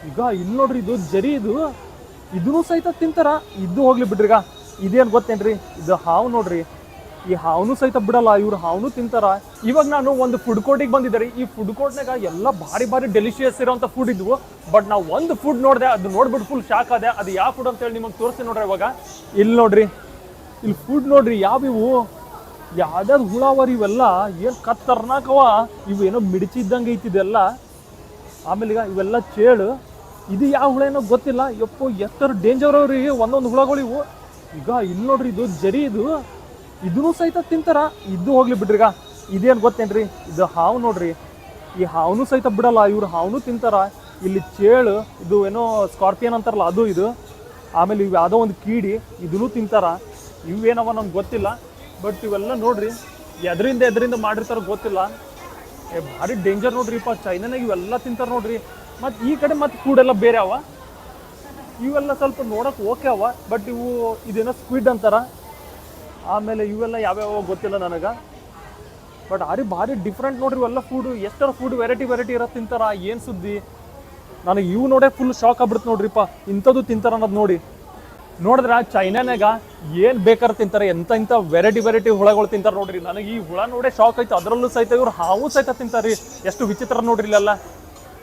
ಈಗ ಇಲ್ಲಿ ನೋಡ್ರಿ ಇದು ಜರಿ ಇದೂ ಸಹಿತ ತಿಂತಾರ. ಇದು ಹೋಗ್ಲಿ ಬಿಡ್ರಿ. ಈಗ ಇದೇನು ಗೊತ್ತೇನ್ರಿ, ಇದು ಹಾವು ನೋಡ್ರಿ. ಈ ಹಾವನು ಸಹಿತ ಬಿಡಲ್ಲ, ಇವ್ರು ಹಾವನು ತಿಂತಾರ. ಇವಾಗ ನಾನು ಒಂದು ಫುಡ್ ಕೋರ್ಟಿಗೆ ಬಂದಿದ್ದಾರೆ. ಈ ಫುಡ್ ಕೋರ್ಟ್ನಾಗ ಎಲ್ಲ ಭಾರಿ ಡೆಲಿಷಿಯಸ್ ಇರೋಂಥ ಫುಡ್ ಇದ್ವು. ಬಟ್ ನಾವು ಒಂದು ಫುಡ್ ನೋಡಿದೆ, ಅದು ನೋಡ್ಬಿಟ್ಟು ಫುಲ್ ಶಾಕ್ ಆದೆ. ಅದು ಯಾವ ಫುಡ್ ಅಂತ ಹೇಳಿ ನಿಮಗೆ ತೋರಿಸಿ ನೋಡ್ರಿ. ಇವಾಗ ಇಲ್ಲಿ ನೋಡ್ರಿ, ಇಲ್ಲಿ ಫುಡ್ ನೋಡ್ರಿ ಯಾವಿವು, ಯಾವ್ದಾದ್ರು ಹುಳಾವರಿ ಇವೆಲ್ಲ ಏನು ಖತರ್ನಾಕವ. ಇವೇನೋ ಮಿಡಿಚಿದ್ದಂಗೆ ಐತಿದೆಲ್ಲ. ಆಮೇಲೆ ಈಗ ಇವೆಲ್ಲ ಚೇಳು. ಇದು ಯಾವ ಹುಳ ಏನೋ ಗೊತ್ತಿಲ್ಲ. ಯಪ್ಪೋ ಎಷ್ಟರ ಡೇಂಜರ್ ಅವ್ರಿ ಒಂದೊಂದು ಹುಳಗಳಿವು. ಈಗ ಇಲ್ಲಿ ನೋಡ್ರಿ ಇದು ಜರಿ ಇದೂ ಸಹಿತ ತಿಂತಾರ. ಇದು ಹೋಗ್ಲಿ ಬಿಡ್ರಿ. ಈಗ ಇದೇನು ಗೊತ್ತೇನ್ರಿ, ಇದು ಹಾವು ನೋಡ್ರಿ. ಈ ಹಾವನು ಸಹಿತ ಬಿಡಲ್ಲ, ಇವ್ರು ಹಾವನು ತಿಂತಾರ. ಇಲ್ಲಿ ಚೇಳು, ಇದು ಏನೋ ಸ್ಕಾರ್ಪಿಯನ್ ಅಂತಾರಲ್ಲ ಅದು ಇದು. ಆಮೇಲೆ ಇವು ಯಾವುದೋ ಒಂದು ಕೀಡಿ, ಇದೂ ತಿಂತಾರ. ಇವೇನವ ನಮ್ಗೆ ಗೊತ್ತಿಲ್ಲ. ಬಟ್ ಇವೆಲ್ಲ ನೋಡ್ರಿ ಎದರಿಂದ ಮಾಡಿರ್ತಾರ ಗೊತ್ತಿಲ್ಲ. ಭಾರಿ ಡೇಂಜರ್ ನೋಡ್ರಿಪ್ಪ. ಚೈನಾನಾಗ ಇವೆಲ್ಲ ತಿಂತಾರೆ ನೋಡ್ರಿ. ಮತ್ತು ಈ ಕಡೆ ಮತ್ತು ಫುಡ್ ಎಲ್ಲ ಬೇರೆ ಅವ. ಇವೆಲ್ಲ ಸ್ವಲ್ಪ ನೋಡೋಕೆ ಓಕೆ ಅವ. ಬಟ್ ಇದೇನೋ ಸ್ಕ್ವಿಡ್ ಅಂತಾರ. ಆಮೇಲೆ ಇವೆಲ್ಲ ಯಾವ್ಯಾವ ಗೊತ್ತಿಲ್ಲ ನನಗೆ. ಬಟ್ ಭಾರಿ ಡಿಫ್ರೆಂಟ್ ನೋಡ್ರಿ ಇವೆಲ್ಲ ಫುಡ್. ಎಷ್ಟರ ಫುಡ್ ವೆರೈಟಿ ಇರೋ ತಿಂತಾರ. ಏನು ಸುದ್ದಿ, ನನಗೆ ಇವು ನೋಡೇ ಫುಲ್ ಶಾಕ್ ಆಗ್ಬಿಡುತ್ತೆ ನೋಡ್ರಿಪ್ಪ. ಇಂಥದ್ದು ತಿಂತಾರ ಅನ್ನೋದು ನೋಡಿದ್ರೆ ಚೈನಾನಾಗ ಏನು ಬೇಕಾದ್ರೆ ತಿಂತಾರೆ. ಇಂಥ ವೆರೈಟಿ ಹುಳಗಳು ತಿಂತಾರೆ ನೋಡ್ರಿ. ನನಗೆ ಈ ಹುಳ ನೋಡೇ ಶಾಕ್ ಆಯ್ತು. ಅದರಲ್ಲೂ ಸಹಿತ ಇವ್ರು ಹಾವು ಸಹಿತ ತಿಂತಾರೆ. ಎಷ್ಟು ವಿಚಿತ್ರ ನೋಡ್ರಿ ಇಲ್ಲೆಲ್ಲ.